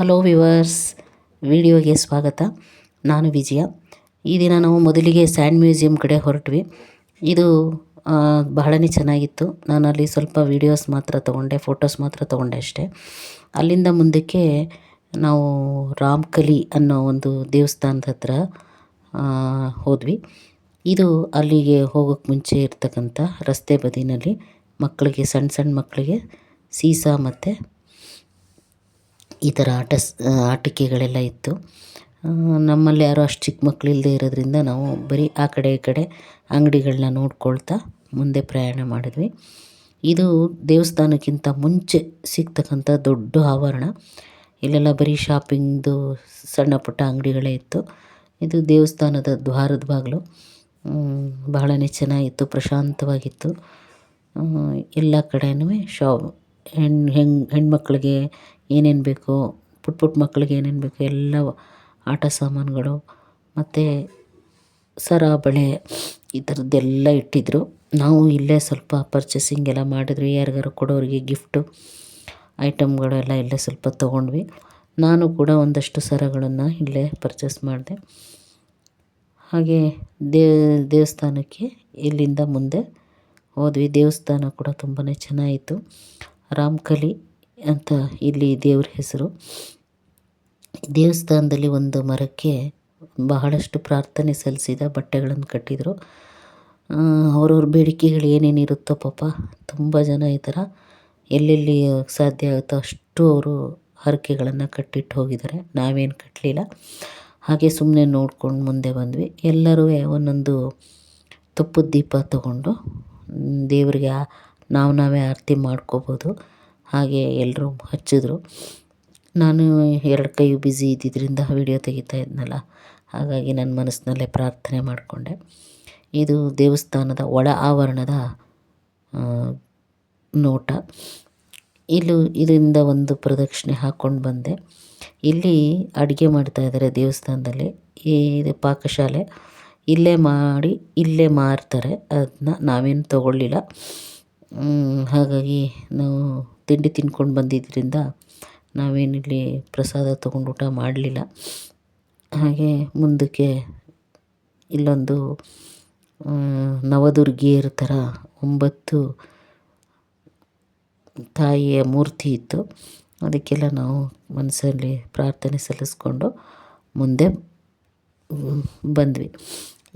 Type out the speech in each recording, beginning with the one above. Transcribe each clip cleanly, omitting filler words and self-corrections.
Hello viewers, ವಿಡಿಯೋಗೆ ಸ್ವಾಗತ. ನಾನು ವಿಜಯ. ಈ ದಿನ ನಾವು ಮೊದಲಿಗೆ ಸ್ಯಾಂಡ್ ಮ್ಯೂಸಿಯಂ ಕಡೆ ಹೊರಟ್ವಿ. ಇದು ಬಹಳನೇ ಚೆನ್ನಾಗಿತ್ತು. ನಾನು ಅಲ್ಲಿ ಸ್ವಲ್ಪ ವೀಡಿಯೋಸ್ ಮಾತ್ರ ತೊಗೊಂಡೆ, ಫೋಟೋಸ್ ಮಾತ್ರ ತೊಗೊಂಡೆ ಅಷ್ಟೇ. ಅಲ್ಲಿಂದ ಮುಂದಕ್ಕೆ ನಾವು ರಾಮಕಲಿ ಅನ್ನೋ ಒಂದು ದೇವಸ್ಥಾನದ ಹತ್ರ ಹೋದ್ವಿ. ಇದು ಅಲ್ಲಿಗೆ ಹೋಗೋಕ್ಕೆ ಮುಂಚೆ ಇರ್ತಕ್ಕಂಥ ರಸ್ತೆ ಬದಿನಲ್ಲಿ ಮಕ್ಕಳಿಗೆ, ಸಣ್ಣ ಸಣ್ಣ ಮಕ್ಕಳಿಗೆ ಸೀಸಾ ಮತ್ತು ಈ ಥರ ಆಟಿಕೆಗಳೆಲ್ಲ ಇತ್ತು. ನಮ್ಮಲ್ಲಿ ಯಾರೂ ಅಷ್ಟು ಚಿಕ್ಕ ಮಕ್ಕಳು ಇಲ್ಲದೆ ಇರೋದ್ರಿಂದ ನಾವು ಬರೀ ಆ ಕಡೆ ಈ ಕಡೆ ಅಂಗಡಿಗಳನ್ನ ನೋಡ್ಕೊಳ್ತಾ ಮುಂದೆ ಪ್ರಯಾಣ ಮಾಡಿದ್ವಿ. ಇದು ದೇವಸ್ಥಾನಕ್ಕಿಂತ ಮುಂಚೆ ಸಿಗ್ತಕ್ಕಂಥ ದೊಡ್ಡ ಆವರಣ. ಇಲ್ಲೆಲ್ಲ ಬರೀ ಶಾಪಿಂಗ್ದು ಸಣ್ಣ ಪುಟ್ಟ ಅಂಗಡಿಗಳೇ ಇತ್ತು. ಇದು ದೇವಸ್ಥಾನದ ದ್ವಾರದ ಬಾಗಿಲು. ಬಹಳನೇ ಚೆನ್ನಾಗಿತ್ತು, ಪ್ರಶಾಂತವಾಗಿತ್ತು. ಎಲ್ಲ ಕಡೆನೂ ಹೆಣ್ಮಕ್ಳಿಗೆ ಏನೇನು ಬೇಕೋ, ಪುಟ್ಟ ಮಕ್ಕಳಿಗೆ ಏನೇನು ಬೇಕೋ ಎಲ್ಲ ಆಟ ಸಾಮಾನುಗಳು ಮತ್ತು ಸರ, ಬಳೆ ಈ ಥರದ್ದೆಲ್ಲ ಇಟ್ಟಿದ್ದರು. ನಾವು ಇಲ್ಲೇ ಸ್ವಲ್ಪ ಪರ್ಚೇಸಿಂಗ್ ಎಲ್ಲ ಮಾಡಿದ್ವಿ. ಯಾರಿಗಾರು ಕೊಡೋರಿಗೆ ಗಿಫ್ಟು ಐಟಮ್ಗಳು ಎಲ್ಲ ಇಲ್ಲೇ ಸ್ವಲ್ಪ ತೊಗೊಂಡ್ವಿ. ನಾನು ಕೂಡ ಒಂದಷ್ಟು ಸರಗಳನ್ನು ಇಲ್ಲೇ ಪರ್ಚೇಸ್ ಮಾಡಿದೆ. ಹಾಗೆ ದೇವಸ್ಥಾನಕ್ಕೆ ಇಲ್ಲಿಂದ ಮುಂದೆ ಹೋದ್ವಿ. ದೇವಸ್ಥಾನ ಕೂಡ ತುಂಬಾ ಚೆನ್ನಾಗಿತ್ತು. ರಾಮಕಲಿ ಅಂತ ಇಲ್ಲಿ ದೇವ್ರ ಹೆಸರು. ದೇವಸ್ಥಾನದಲ್ಲಿ ಒಂದು ಮರಕ್ಕೆ ಬಹಳಷ್ಟು ಪ್ರಾರ್ಥನೆ ಸಲ್ಲಿಸಿದ ಬಟ್ಟೆಗಳನ್ನು ಕಟ್ಟಿದರು. ಅವ್ರವ್ರ ಬೇಡಿಕೆಗಳು ಏನೇನಿರುತ್ತೋ ಪಾಪ ತುಂಬ ಜನ ಈ ಥರ ಎಲ್ಲೆಲ್ಲಿ ಸಾಧ್ಯ ಆಗುತ್ತೋ ಅಷ್ಟು ಅವರು ಹರಕೆಗಳನ್ನು ಕಟ್ಟಿಟ್ಟು ಹೋಗಿದ್ದಾರೆ. ನಾವೇನು ಕಟ್ಟಲಿಲ್ಲ, ಹಾಗೆ ಸುಮ್ಮನೆ ನೋಡ್ಕೊಂಡು ಮುಂದೆ ಬಂದ್ವಿ. ಎಲ್ಲರೂ ಒಂದೊಂದು ತುಪ್ಪದ ದೀಪ ತಗೊಂಡು ದೇವರಿಗೆ ನಾವೇ ಆರತಿ ಮಾಡ್ಕೋಬೋದು. ಹಾಗೆ ಎಲ್ಲರೂ ಹಚ್ಚಿದ್ರು. ನಾನು 2 ಕೈ ಬ್ಯುಸಿ ಇದ್ದಿದ್ದರಿಂದ ವಿಡಿಯೋ ತೆಗಿತಾ ಇದ್ನಲ್ಲ, ಹಾಗಾಗಿ ನನ್ನ ಮನಸ್ಸಿನಲ್ಲೇ ಪ್ರಾರ್ಥನೆ ಮಾಡಿಕೊಂಡೆ. ಇದು ದೇವಸ್ಥಾನದ ಒಳ ಆವರಣದ ನೋಟ. ಇದರಿಂದ ಒಂದು ಪ್ರದಕ್ಷಿಣೆ ಹಾಕ್ಕೊಂಡು ಬಂದೆ. ಇಲ್ಲಿ ಅಡುಗೆ ಮಾಡ್ತಾಯಿದ್ದಾರೆ ದೇವಸ್ಥಾನದಲ್ಲಿ. ಇದು ಪಾಕಶಾಲೆ. ಇಲ್ಲೇ ಮಾಡಿ ಇಲ್ಲೇ ಮಾರ್ತಾರೆ. ಅದನ್ನ ನಾವೇನು ತೊಗೊಳ್ಳಿಲ್ಲ. ಹಾಗಾಗಿ ನಾವು ತಿಂಡಿ ತಿನ್ಕೊಂಡು ಬಂದಿದ್ದರಿಂದ ನಾವೇನಿಲ್ಲಿ ಪ್ರಸಾದ ತೊಗೊಂಡು ಊಟ ಮಾಡಲಿಲ್ಲ. ಹಾಗೆ ಮುಂದಕ್ಕೆ ಇಲ್ಲೊಂದು ನವದುರ್ಗಿಯರ ಥರ 9 ತಾಯಿಯ ಮೂರ್ತಿ ಇತ್ತು. ಅದಕ್ಕೆಲ್ಲ ನಾವು ಮನಸ್ಸಲ್ಲಿ ಪ್ರಾರ್ಥನೆ ಸಲ್ಲಿಸ್ಕೊಂಡು ಮುಂದೆ ಬಂದ್ವಿ.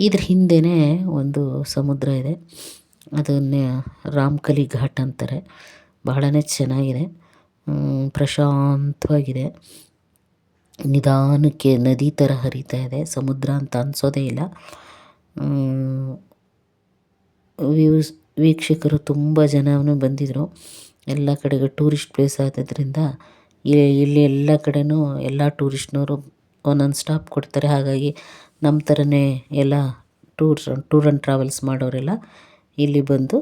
ಇದ್ರ ಹಿಂದೆಯೇ ಒಂದು ಸಮುದ್ರ ಇದೆ. ಅದನ್ನೇ ರಾಮಕಲಿ ಘಾಟ್ ಅಂತಾರೆ. ಬಹಳನೇ ಚೆನ್ನಾಗಿದೆ, ಪ್ರಶಾಂತವಾಗಿದೆ. ನಿಧಾನಕ್ಕೆ ನದಿ ಥರ ಹರಿತಾ ಇದೆ. ಸಮುದ್ರ ಅಂತ ಅನಿಸೋದೇ ಇಲ್ಲ. ವೀಕ್ಷಕರು ತುಂಬ ಜನನೂ ಬಂದಿದ್ದರು. ಎಲ್ಲ ಕಡೆಗೂ ಟೂರಿಸ್ಟ್ ಪ್ಲೇಸ್ ಆದ್ದರಿಂದ ಇಲ್ಲಿ ಎಲ್ಲ ಕಡೆನೂ ಎಲ್ಲ ಟೂರಿಸ್ಟ್ನವರು ಒಂದೊಂದು ಸ್ಟಾಪ್ ಕೊಡ್ತಾರೆ. ಹಾಗಾಗಿ ನಮ್ಮ ಥರನೇ ಎಲ್ಲ ಟೂರ್ ಆ್ಯಂಡ್ ಟ್ರಾವೆಲ್ಸ್ ಮಾಡೋರೆಲ್ಲ ಇಲ್ಲಿ ಬಂದು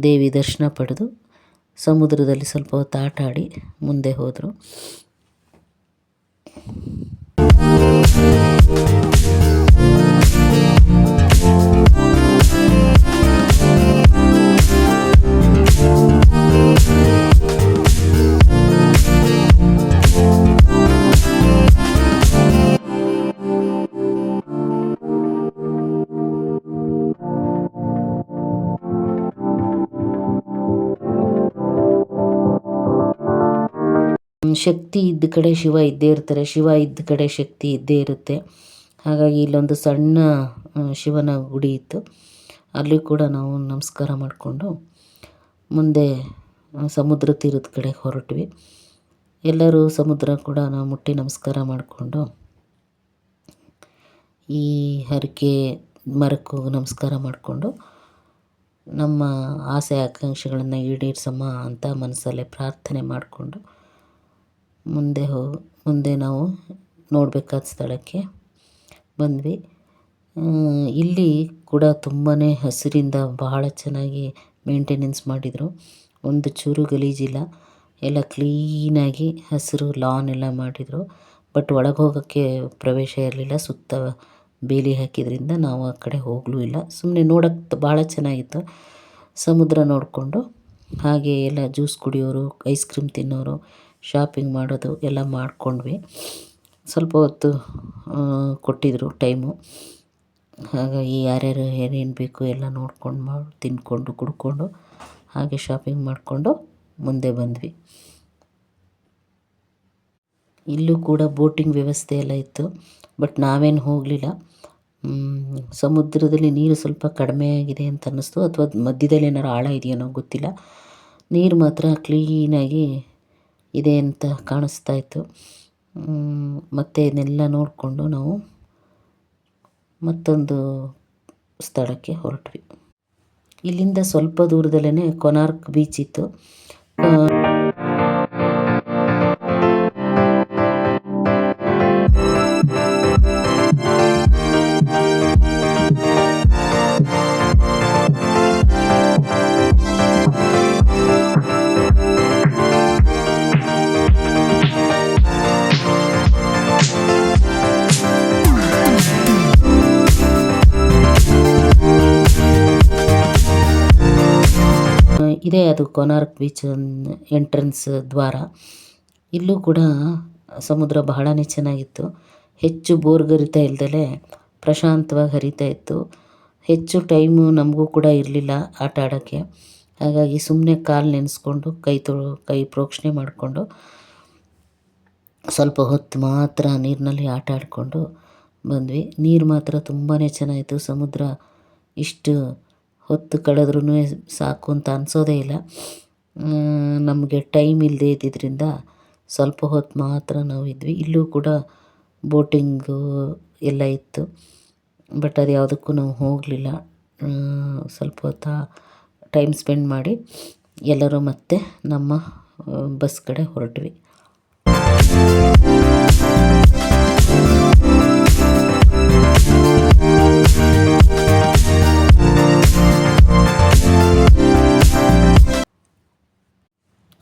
ದೇವಿ ದರ್ಶನ ಪಡೆದು ಸಮುದ್ರದಲ್ಲಿ ಸ್ವಲ್ಪ ಹೊತ್ತು ಆಟ ಆಡಿ ಮುಂದೆ ಹೋದರು. ಶಕ್ತಿ ಇದ್ದ ಕಡೆ ಶಿವ ಇದ್ದೇ ಇರ್ತಾರೆ, ಶಿವ ಇದ್ದ ಕಡೆ ಶಕ್ತಿ ಇದ್ದೇ ಇರುತ್ತೆ. ಹಾಗಾಗಿ ಇಲ್ಲೊಂದು ಸಣ್ಣ ಶಿವನ ಗುಡಿ ಇತ್ತು. ಅಲ್ಲಿ ಕೂಡ ನಾವು ನಮಸ್ಕಾರ ಮಾಡಿಕೊಂಡು ಮುಂದೆ ಸಮುದ್ರ ತೀರದ ಕಡೆ ಹೊರಟ್ವಿ. ಎಲ್ಲರೂ ಸಮುದ್ರ ಕೂಡ ನಾವು ಮುಟ್ಟಿ ನಮಸ್ಕಾರ ಮಾಡಿಕೊಂಡು ಈ ಹರಕೆ ಮರಕ್ಕೂ ನಮಸ್ಕಾರ ಮಾಡಿಕೊಂಡು ನಮ್ಮ ಆಸೆ ಆಕಾಂಕ್ಷೆಗಳನ್ನು ಈಡೇರಿಸಮ್ಮ ಅಂತ ಮನಸ್ಸಲ್ಲೇ ಪ್ರಾರ್ಥನೆ ಮಾಡಿಕೊಂಡು ಮುಂದೆ ನಾವು ನೋಡಬೇಕಾದ ಸ್ಥಳಕ್ಕೆ ಬಂದ್ವಿ. ಇಲ್ಲಿ ಕೂಡ ತುಂಬಾ ಹಸಿರಿಂದ ಬಹಳ ಚೆನ್ನಾಗಿ ಮೇಂಟೆನೆನ್ಸ್ ಮಾಡಿದರು. ಒಂದು ಚೂರು ಗಲೀಜಿಲ್ಲ, ಎಲ್ಲ ಕ್ಲೀನಾಗಿ ಹಸಿರು ಲಾನ್ ಎಲ್ಲ ಮಾಡಿದರು. ಬಟ್ ಒಳಗೆ ಹೋಗೋಕ್ಕೆ ಪ್ರವೇಶ ಇರಲಿಲ್ಲ. ಸುತ್ತ ಬೇಲಿ ಹಾಕಿದ್ರಿಂದ ನಾವು ಆ ಕಡೆ ಹೋಗಲೂ ಇಲ್ಲ. ಸುಮ್ಮನೆ ನೋಡೋಕ್ಕೆ ಭಾಳ ಚೆನ್ನಾಗಿತ್ತು. ಸಮುದ್ರ ನೋಡಿಕೊಂಡು ಹಾಗೆ ಎಲ್ಲ ಜ್ಯೂಸ್ ಕುಡಿಯೋರು, ಐಸ್ ಕ್ರೀಮ್ ತಿನ್ನೋರು ಶಾಪಿಂಗ್ ಮಾಡೋದು ಎಲ್ಲ ಮಾಡ್ಕೊಂಡ್ವಿ. ಸ್ವಲ್ಪ ಹೊತ್ತು ಕೊಟ್ಟಿದ್ದರು ಟೈಮು. ಹಾಗಾಗಿ ಯಾರ್ಯಾರು ಏನೇನು ಬೇಕು ಎಲ್ಲ ನೋಡ್ಕೊಂಡು ತಿಂದ್ಕೊಂಡು ಕುಡ್ಕೊಂಡು ಹಾಗೆ ಶಾಪಿಂಗ್ ಮಾಡಿಕೊಂಡು ಮುಂದೆ ಬಂದ್ವಿ. ಇಲ್ಲೂ ಕೂಡ ಬೋಟಿಂಗ್ ವ್ಯವಸ್ಥೆ ಎಲ್ಲ ಇತ್ತು, ಬಟ್ ನಾವೇನು ಹೋಗಲಿಲ್ಲ. ಸಮುದ್ರದಲ್ಲಿ ನೀರು ಸ್ವಲ್ಪ ಕಡಿಮೆ ಆಗಿದೆ ಅಂತ ಅನ್ನಿಸ್ತು, ಅಥವಾ ಮಧ್ಯದಲ್ಲಿ ಏನಾರು ಆಳ ಇದೆಯೇನೋ ಗೊತ್ತಿಲ್ಲ. ನೀರು ಮಾತ್ರ ಕ್ಲೀನಾಗಿ ಇದೆ ಅಂತ ಕಾಣಿಸ್ತಾ ಇತ್ತು. ಮತ್ತು ಇದನ್ನೆಲ್ಲ ನೋಡಿಕೊಂಡು ನಾವು ಮತ್ತೊಂದು ಸ್ಥಳಕ್ಕೆ ಹೊರಟ್ವಿ. ಇಲ್ಲಿಂದ ಸ್ವಲ್ಪ ದೂರದಲ್ಲೇ ಕೊನಾರ್ಕ್ ಬೀಚ್ ಇತ್ತು. ಇದೇ ಅದು ಕೊನಾರ್ಕ್ ಬೀಚ್ ಎಂಟ್ರೆನ್ಸ್ ದ್ವಾರ. ಇಲ್ಲೂ ಕೂಡ ಸಮುದ್ರ ಬಹಳನೇ ಚೆನ್ನಾಗಿತ್ತು. ಹೆಚ್ಚು ಬೋರ್ಗರಿತಾ ಇಲ್ದಲೇ ಪ್ರಶಾಂತವಾಗಿ ಹರಿತಾ ಇತ್ತು. ಹೆಚ್ಚು ಟೈಮು ನಮಗೂ ಕೂಡ ಇರಲಿಲ್ಲ ಆಟ ಆಡೋಕ್ಕೆ. ಹಾಗಾಗಿ ಸುಮ್ಮನೆ ಕಾಲು ನೆನೆಸ್ಕೊಂಡು ಕೈ ಪ್ರೋಕ್ಷಣೆ ಮಾಡಿಕೊಂಡು ಸ್ವಲ್ಪ ಹೊತ್ತು ಮಾತ್ರ ನೀರಿನಲ್ಲಿ ಆಟ ಆಡಿಕೊಂಡು ಬಂದ್ವಿ. ನೀರು ಮಾತ್ರ ತುಂಬಾ ಚೆನ್ನಾಗಿತ್ತು. ಸಮುದ್ರ ಇಷ್ಟು ಹೊತ್ತು ಕಳೆದ್ರೂ ಸಾಕು ಅಂತ ಅನಿಸೋದೇ ಇಲ್ಲ. ನಮಗೆ ಟೈಮ್ ಇಲ್ಲದೆ ಇದ್ದಿದ್ದರಿಂದ ಸ್ವಲ್ಪ ಹೊತ್ತು ಮಾತ್ರ ನಾವು ಇದ್ವಿ. ಇಲ್ಲೂ ಕೂಡ ಬೋಟಿಂಗು ಎಲ್ಲ ಇತ್ತು, ಬಟ್ ಅದು ಯಾವುದಕ್ಕೂ ನಾವು ಹೋಗಲಿಲ್ಲ. ಸ್ವಲ್ಪ ಹೊತ್ತು ಟೈಮ್ ಸ್ಪೆಂಡ್ ಮಾಡಿ ಎಲ್ಲರೂ ಮತ್ತೆ ನಮ್ಮ ಬಸ್ ಕಡೆ ಹೊರಟ್ವಿ.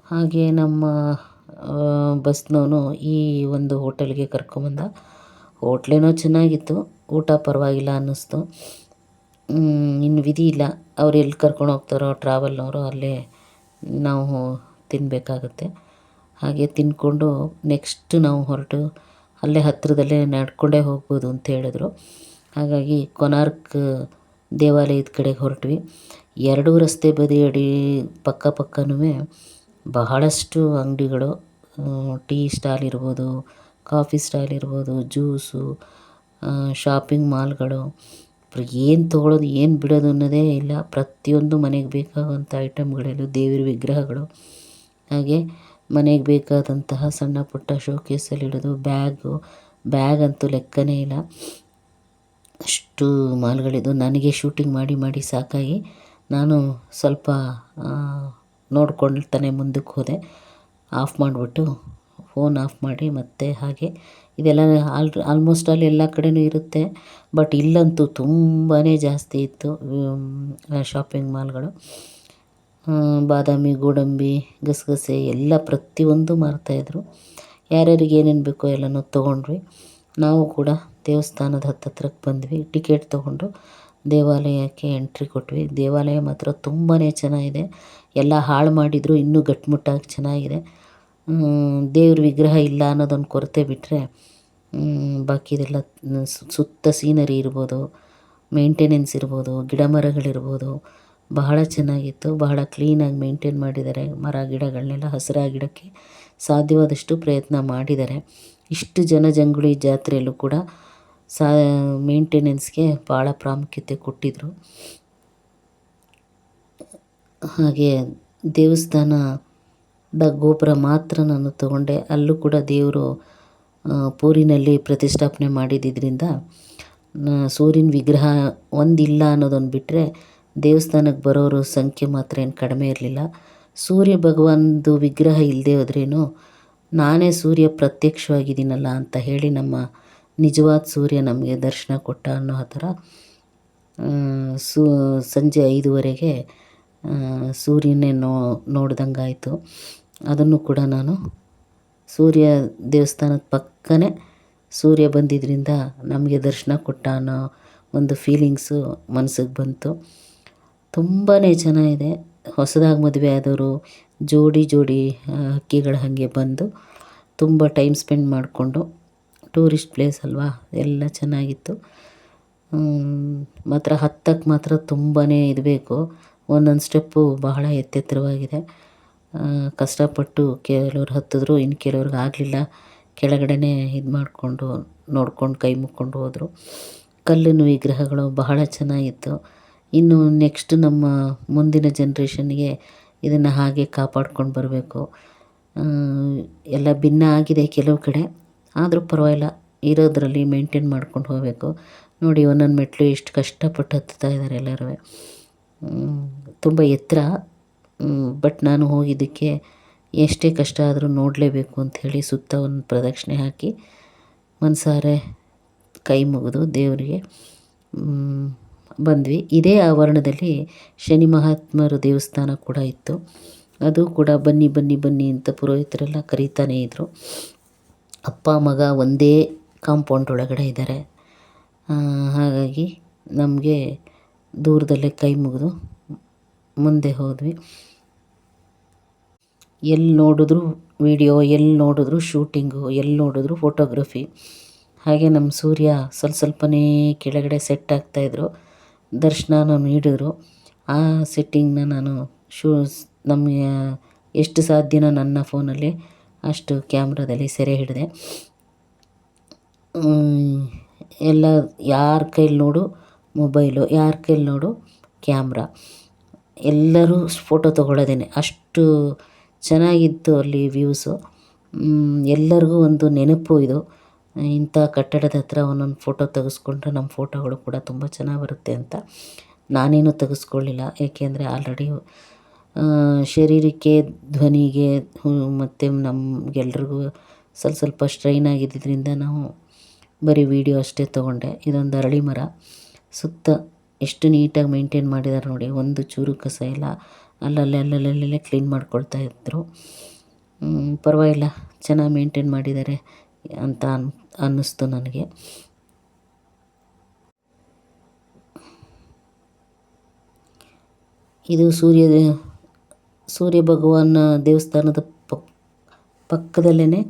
ಹಾಗೆ ನಮ್ಮ ಬಸ್ನವನು ಈ ಒಂದು ಹೋಟೆಲ್ಗೆ ಕರ್ಕೊಂಬಂದ. ಹೋಟ್ಲೇನೋ ಚೆನ್ನಾಗಿತ್ತು, ಊಟ ಪರವಾಗಿಲ್ಲ ಅನ್ನಿಸ್ತು. ಇನ್ನು ವಿಧಿ ಇಲ್ಲ, ಅವ್ರು ಎಲ್ಲಿ ಕರ್ಕೊಂಡು ಹೋಗ್ತಾರೋ ಟ್ರಾವೆಲ್ನವರು ಅಲ್ಲೇ ನಾವು ತಿನ್ನಬೇಕಾಗತ್ತೆ. ಹಾಗೆ ತಿಂದ್ಕೊಂಡು ನೆಕ್ಸ್ಟ್ ನಾವು ಹೊರಟು ಅಲ್ಲೇ ಹತ್ತಿರದಲ್ಲೇ ನಡ್ಕೊಂಡೇ ಹೋಗ್ಬೋದು ಅಂತ ಹೇಳಿದ್ರು. ಹಾಗಾಗಿ ಕೊನಾರ್ಕ್ ದೇವಾಲಯದ ಕಡೆಗೆ ಹೊರಟ್ವಿ. ಎರಡೂ ರಸ್ತೆ ಬದಿಯಡಿ ಪಕ್ಕನೂ ಬಹಳಷ್ಟು ಅಂಗಡಿಗಳು, ಟೀ ಸ್ಟಾಲ್ ಇರ್ಬೋದು, ಕಾಫಿ ಸ್ಟಾಲ್ ಇರ್ಬೋದು, ಜ್ಯೂಸು, ಶಾಪಿಂಗ್ ಮಾಲ್ಗಳು. ಏನು ತೊಗೊಳೋದು ಏನು ಬಿಡೋದು ಅನ್ನೋದೇ ಇಲ್ಲ. ಪ್ರತಿಯೊಂದು ಮನೆಗೆ ಬೇಕಾಗುವಂಥ ಐಟಮ್ಗಳೆಲ್ಲ, ದೇವರ ವಿಗ್ರಹಗಳು, ಹಾಗೆ ಮನೆಗೆ ಬೇಕಾದಂತಹ ಸಣ್ಣ ಪುಟ್ಟ ಶೋಕೇಸಲ್ಲಿಡೋದು ಬ್ಯಾಗ್ ಅಂತೂ ಲೆಕ್ಕನೇ ಇಲ್ಲ, ಅಷ್ಟು ಮಾಲ್ಗಳಿದ್ದು. ನನಗೆ ಶೂಟಿಂಗ್ ಮಾಡಿ ಸಾಕಾಗಿ ನಾನು ಸ್ವಲ್ಪ ನೋಡ್ಕೊಳ್ತಾನೆ ಮುಂದಕ್ಕೆ ಹೋದೆ. ಫೋನ್ ಆಫ್ ಮಾಡಿ ಮತ್ತೆ ಹಾಗೆ ಇದೆಲ್ಲ ಆಲ್ಮೋಸ್ಟ್ ಎಲ್ಲ ಕಡೆನೂ ಇರುತ್ತೆ, ಬಟ್ ಇಲ್ಲಂತೂ ತುಂಬಾ ಜಾಸ್ತಿ ಇತ್ತು ಶಾಪಿಂಗ್ ಮಾಲ್ಗಳು. ಬಾದಾಮಿ, ಗೋಡಂಬಿ, ಗಸಗಸೆ ಎಲ್ಲ ಪ್ರತಿಯೊಂದು ಮಾರ್ತಾಯಿದ್ರು. ಯಾರ್ಯಾರಿಗೆ ಏನೇನು ಬೇಕೋ ಎಲ್ಲನೂ ತೊಗೊಂಡ್ವಿ. ನಾವು ಕೂಡ ದೇವಸ್ಥಾನದ ಹತ್ತತ್ರಕ್ಕೆ ಬಂದ್ವಿ. ಟಿಕೆಟ್ ತೊಗೊಂಡು ದೇವಾಲಯಕ್ಕೆ ಎಂಟ್ರಿ ಕೊಟ್ವಿ. ದೇವಾಲಯ ಮಾತ್ರ ತುಂಬಾ ಚೆನ್ನಾಗಿದೆ. ಎಲ್ಲ ಹಾಳು ಮಾಡಿದ್ರು, ಇನ್ನೂ ಗಟ್ಟಿಮುಟ್ಟಾಗಿ ಚೆನ್ನಾಗಿದೆ. ದೇವ್ರ ವಿಗ್ರಹ ಇಲ್ಲ ಅನ್ನೋದೊಂದು ಕೊರತೆ ಬಿಟ್ಟರೆ ಬಾಕಿದೆಲ್ಲ ಸುತ್ತ ಸೀನರಿ ಇರ್ಬೋದು, ಮೇಂಟೆನೆನ್ಸ್ ಇರ್ಬೋದು, ಗಿಡ ಮರಗಳಿರ್ಬೋದು, ಬಹಳ ಚೆನ್ನಾಗಿತ್ತು. ಬಹಳ ಕ್ಲೀನಾಗಿ ಮೇಂಟೈನ್ ಮಾಡಿದ್ದಾರೆ. ಮರ ಗಿಡಗಳನ್ನೆಲ್ಲ ಹಸಿರಾಗಿಡೋಕ್ಕೆ ಸಾಧ್ಯವಾದಷ್ಟು ಪ್ರಯತ್ನ ಮಾಡಿದ್ದಾರೆ. ಇಷ್ಟು ಜನಜಂಗುಳಿ ಜಾತ್ರೆಯಲ್ಲೂ ಕೂಡ ಮೇಂಟೆನೆನ್ಸ್ಗೆ ಭಾಳ ಪ್ರಾಮುಖ್ಯತೆ ಕೊಟ್ಟಿದ್ದರು. ಹಾಗೆ ದೇವಸ್ಥಾನದ ಗೋಪುರ ಮಾತ್ರ ನಾನು ತಗೊಂಡೆ. ಅಲ್ಲೂ ಕೂಡ ದೇವರು ಪೂರಿನಲ್ಲಿ ಪ್ರತಿಷ್ಠಾಪನೆ ಮಾಡಿದ್ದರಿಂದ ಸೂರ್ಯನ ವಿಗ್ರಹ ಒಂದಿಲ್ಲ ಅನ್ನೋದನ್ನು ಬಿಟ್ಟರೆ ದೇವಸ್ಥಾನಕ್ಕೆ ಬರೋರು ಸಂಖ್ಯೆ ಮಾತ್ರ ಏನು ಕಡಿಮೆ ಇರಲಿಲ್ಲ. ಸೂರ್ಯ ಭಗವಾನ್ದು ವಿಗ್ರಹ ಇಲ್ಲದೆ ಹೋದ್ರೇನು ನಾನೇ ಸೂರ್ಯ ಪ್ರತ್ಯಕ್ಷವಾಗಿದ್ದೀನಲ್ಲ ಅಂತ ಹೇಳಿ ನಮ್ಮ ನಿಜವಾದ ಸೂರ್ಯ ನಮಗೆ ದರ್ಶನ ಕೊಟ್ಟ ಅನ್ನೋ ಥರ ಸಂಜೆ 5:15ಗೆ ಸೂರ್ಯನೇ ನೋಡ್ದಂಗಾಯಿತು. ಅದನ್ನು ಕೂಡ ನಾನು ಸೂರ್ಯ ದೇವಸ್ಥಾನದ ಪಕ್ಕನೇ ಸೂರ್ಯ ಬಂದಿದ್ದರಿಂದ ನಮಗೆ ದರ್ಶನ ಕೊಟ್ಟ ಅನ್ನೋ ಒಂದು ಫೀಲಿಂಗ್ಸು ಮನಸ್ಸಿಗೆ ಬಂತು. ತುಂಬಾ ಚೆನ್ನಾಗಿದೆ. ಹೊಸದಾಗಿ ಮದುವೆ ಆದವರು, ಜೋಡಿ ಜೋಡಿ ಹಕ್ಕಿಗಳ ಹಾಗೆ ಬಂದು ತುಂಬ ಟೈಮ್ ಸ್ಪೆಂಡ್ ಮಾಡಿಕೊಂಡು, ಟೂರಿಸ್ಟ್ ಪ್ಲೇಸ್ ಅಲ್ವಾ, ಎಲ್ಲ ಚೆನ್ನಾಗಿತ್ತು. ಮಾತ್ರ ಹತ್ತಕ್ಕೆ ಮಾತ್ರ ತುಂಬಾ ಇದು ಬೇಕು. ಒಂದೊಂದು ಸ್ಟೆಪ್ಪು ಬಹಳ ಎತ್ತೆತ್ತರವಾಗಿದೆ. ಕಷ್ಟಪಟ್ಟು ಕೆಲವ್ರು ಹತ್ತಿದ್ರು, ಇನ್ನು ಕೆಲವ್ರಿಗೆ ಆಗಲಿಲ್ಲ. ಕೆಳಗಡೆನೇ ಇದು ಮಾಡಿಕೊಂಡು ನೋಡ್ಕೊಂಡು ಕೈ ಮುಕ್ಕೊಂಡು ಹೋದರು. ಕಲ್ಲಿನ ವಿಗ್ರಹಗಳು ಬಹಳ ಚೆನ್ನಾಗಿತ್ತು. ಇನ್ನು ನೆಕ್ಸ್ಟ್ ನಮ್ಮ ಮುಂದಿನ ಜನ್ರೇಷನ್ಗೆ ಇದನ್ನು ಹಾಗೆ ಕಾಪಾಡ್ಕೊಂಡು ಬರಬೇಕು. ಎಲ್ಲ ಭಿನ್ನ ಆಗಿದೆ ಕೆಲವು ಕಡೆ, ಆದರೂ ಪರವಾಗಿಲ್ಲ, ಇರೋದರಲ್ಲಿ ಮೇಂಟೈನ್ ಮಾಡ್ಕೊಂಡು ಹೋಗಬೇಕು. ನೋಡಿ ಒಂದೊಂದು ಮೆಟ್ಲು ಎಷ್ಟು ಕಷ್ಟಪಟ್ಟು ಹತ್ತುತ್ತಾ ಇದ್ದಾರೆ ಎಲ್ಲರೂ. ತುಂಬ ಎತ್ತರ, ಬಟ್ ನಾನು ಹೋಗಿದ್ದಕ್ಕೆ ಎಷ್ಟೇ ಕಷ್ಟ ಆದರೂ ನೋಡಲೇಬೇಕು ಅಂಥೇಳಿ ಸುತ್ತ ಒಂದು ಪ್ರದಕ್ಷಿಣೆ ಹಾಕಿ ಮನಸಾರೆ ಕೈ ಮುಗಿದು ದೇವರಿಗೆ ಬಂದ್ವಿ. ಇದೇ ಆವರಣದಲ್ಲಿ ಶನಿ ಮಹಾತ್ಮರ ದೇವಸ್ಥಾನ ಕೂಡ ಇತ್ತು. ಅದು ಕೂಡ ಬನ್ನಿ ಬನ್ನಿ ಬನ್ನಿ ಅಂತ ಪುರೋಹಿತರೆಲ್ಲ ಕರೀತಾನೇ ಇದ್ದರು. ಅಪ್ಪ ಮಗ ಒಂದೇ ಕಾಂಪೌಂಡ್ ಒಳಗಡೆ ಇದ್ದಾರೆ. ಹಾಗಾಗಿ ನಮಗೆ ದೂರದಲ್ಲೇ ಕೈ ಮುಗಿದು ಮುಂದೆ ಹೋದ್ವಿ. ಎಲ್ಲಿ ನೋಡಿದ್ರು ವಿಡಿಯೋ, ಎಲ್ಲಿ ನೋಡಿದ್ರು ಶೂಟಿಂಗು, ಎಲ್ಲಿ ನೋಡಿದ್ರು ಫೋಟೋಗ್ರಫಿ. ಹಾಗೆ ನಮ್ಮ ಸೂರ್ಯ ಸ್ವಲ್ಪನೇ ಕೆಳಗಡೆ ಸೆಟ್ ಆಗ್ತಾಯಿದ್ರು. ದರ್ಶನ ನೀಡಿದ್ರು. ಆ ಸೆಟ್ಟಿಂಗ್ನ ನಾನು ನಮಗೆ ಎಷ್ಟು ಸಾಧ್ಯನೋ ನನ್ನ ಫೋನಲ್ಲಿ ಅಷ್ಟು ಕ್ಯಾಮ್ರಾದಲ್ಲಿ ಸೆರೆ ಹಿಡಿದೆ. ಎಲ್ಲ ಯಾರ ಕೈಲಿ ನೋಡು ಮೊಬೈಲು, ಯಾರ ಕೈಲಿ ನೋಡು ಕ್ಯಾಮ್ರಾ, ಎಲ್ಲರೂ ಫೋಟೋ ತೊಗೊಳ್ಳೋದೇನೆ. ಅಷ್ಟು ಚೆನ್ನಾಗಿತ್ತು ಅಲ್ಲಿ ವ್ಯೂಸು. ಎಲ್ಲರಿಗೂ ಒಂದು ನೆನಪು ಇದು. ಇಂಥ ಕಟ್ಟಡದ ಹತ್ರ ಒಂದೊಂದು ಫೋಟೋ ತೆಗೆಸ್ಕೊಂಡ್ರೆ ನಮ್ಮ ಫೋಟೋಗಳು ಕೂಡ ತುಂಬ ಚೆನ್ನಾಗಿ ಬರುತ್ತೆ ಅಂತ. ನಾನೇನು ತೆಗೆಸ್ಕೊಳ್ಳಿಲ್ಲ, ಏಕೆಂದರೆ ಆಲ್ರೆಡಿ ಶರೀರಕ್ಕೆ, ಧ್ವನಿಗೆ ಮತ್ತು ನಮಗೆಲ್ರಿಗೂ ಸ್ವಲ್ಪ ಸ್ಟ್ರೈನ್ ಆಗಿದ್ದರಿಂದ ನಾವು ಬರೀ ವೀಡಿಯೋ ಅಷ್ಟೇ ತೊಗೊಂಡೆ. ಇದೊಂದು ಅರಳಿ ಮರ, ಸುತ್ತ ಎಷ್ಟು ನೀಟಾಗಿ ಮೇಂಟೈನ್ ಮಾಡಿದ್ದಾರೆ ನೋಡಿ. ಒಂದು ಚೂರು ಕಸ ಇಲ್ಲ, ಅಲ್ಲಲ್ಲೇ ಕ್ಲೀನ್ ಮಾಡ್ಕೊಳ್ತಾ ಇದ್ದರು. ಪರವಾಗಿಲ್ಲ, ಚೆನ್ನಾಗಿ ಮೇಂಟೈನ್ ಮಾಡಿದ್ದಾರೆ ಅಂತ ಅನ್ನಿಸ್ತು ನನಗೆ. ಇದು ಸೂರ್ಯ ಭಗವಾನ ದೇವಸ್ಥಾನದ ಪಕ್ಕದಲ್ಲೇ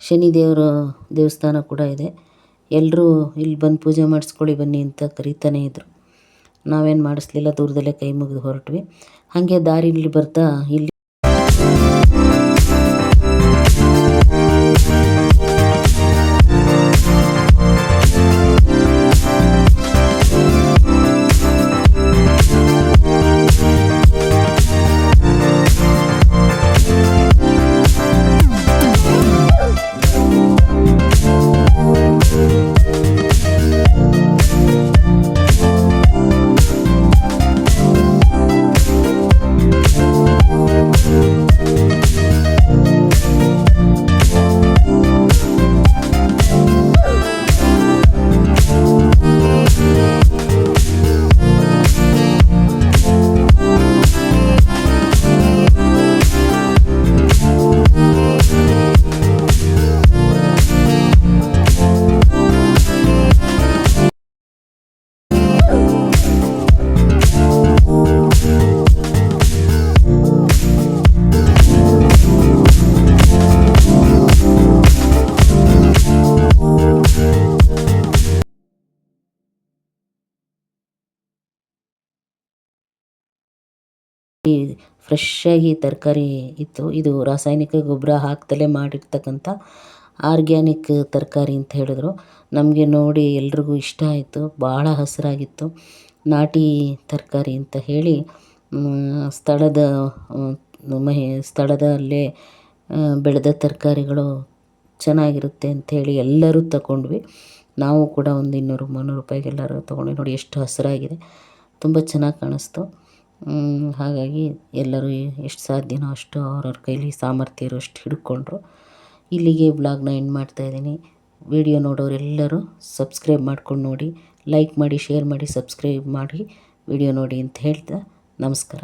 ಶನಿ ದೇವರ ದೇವಸ್ಥಾನ ಕೂಡ ಇದೆ. ಎಲ್ಲರೂ ಇಲ್ಲಿ ಬಂದು ಪೂಜೆ ಮಾಡಿಸ್ಕೊಳ್ಳಿ ಬನ್ನಿ ಅಂತ ಕರೀತಾನೇ ಇದ್ದರು. ನಾವೇನು ಮಾಡಿಸ್ಲಿಲ್ಲ, ದೂರದಲ್ಲೇ ಕೈ ಮುಗಿದು ಹೊರಟ್ವಿ. ಹಾಗೆ ದಾರಿಲಿ ಬರ್ತಾ ಇಲ್ಲಿ ಫ್ರೆಶ್ಶಾಗಿ ತರಕಾರಿ ಇತ್ತು. ಇದು ರಾಸಾಯನಿಕ ಗೊಬ್ಬರ ಹಾಕ್ದಲೇ ಮಾಡಿರ್ತಕ್ಕಂಥ ಆರ್ಗ್ಯಾನಿಕ್ ತರಕಾರಿ ಅಂತ ಹೇಳಿದ್ರು. ನಮಗೆ ನೋಡಿ ಎಲ್ರಿಗೂ ಇಷ್ಟ ಆಯಿತು. ಭಾಳ ಹಸಿರಾಗಿತ್ತು, ನಾಟಿ ತರಕಾರಿ ಅಂತ ಹೇಳಿ ಸ್ಥಳದಲ್ಲೇ ಬೆಳೆದ ತರಕಾರಿಗಳು ಚೆನ್ನಾಗಿರುತ್ತೆ ಅಂಥೇಳಿ ಎಲ್ಲರೂ ತಗೊಂಡ್ವಿ. ನಾವು ಕೂಡ ಒಂದು 200-300 ರೂಪಾಯಿಗೆಲ್ಲರೂ ತೊಗೊಂಡ್ವಿ. ನೋಡಿ ಎಷ್ಟು ಹಸಿರಾಗಿದೆ, ತುಂಬ ಚೆನ್ನಾಗಿ ಕಾಣಿಸ್ತು. ಹಾಗಾಗಿ ಎಲ್ಲರೂ ಎಷ್ಟು ಸಾಧ್ಯನೋ ಅಷ್ಟು ಅವ್ರವ್ರ ಕೈಲಿ ಸಾಮರ್ಥ್ಯ ಇರೋಷ್ಟು ಹಿಡ್ಕೊಂಡ್ರು. ಇಲ್ಲಿಗೆ ವ್ಲಾಗ್ನ ಎಂಡ್ ಮಾಡ್ತಾಯಿದ್ದೀನಿ. ವಿಡಿಯೋ ನೋಡೋರೆಲ್ಲರೂ ಸಬ್ಸ್ಕ್ರೈಬ್ ಮಾಡ್ಕೊಂಡು ನೋಡಿ, ಲೈಕ್ ಮಾಡಿ, ಶೇರ್ ಮಾಡಿ, ಸಬ್ಸ್ಕ್ರೈಬ್ ಮಾಡಿ ವಿಡಿಯೋ ನೋಡಿ ಅಂತ ಹೇಳ್ತಾ ನಮಸ್ಕಾರ.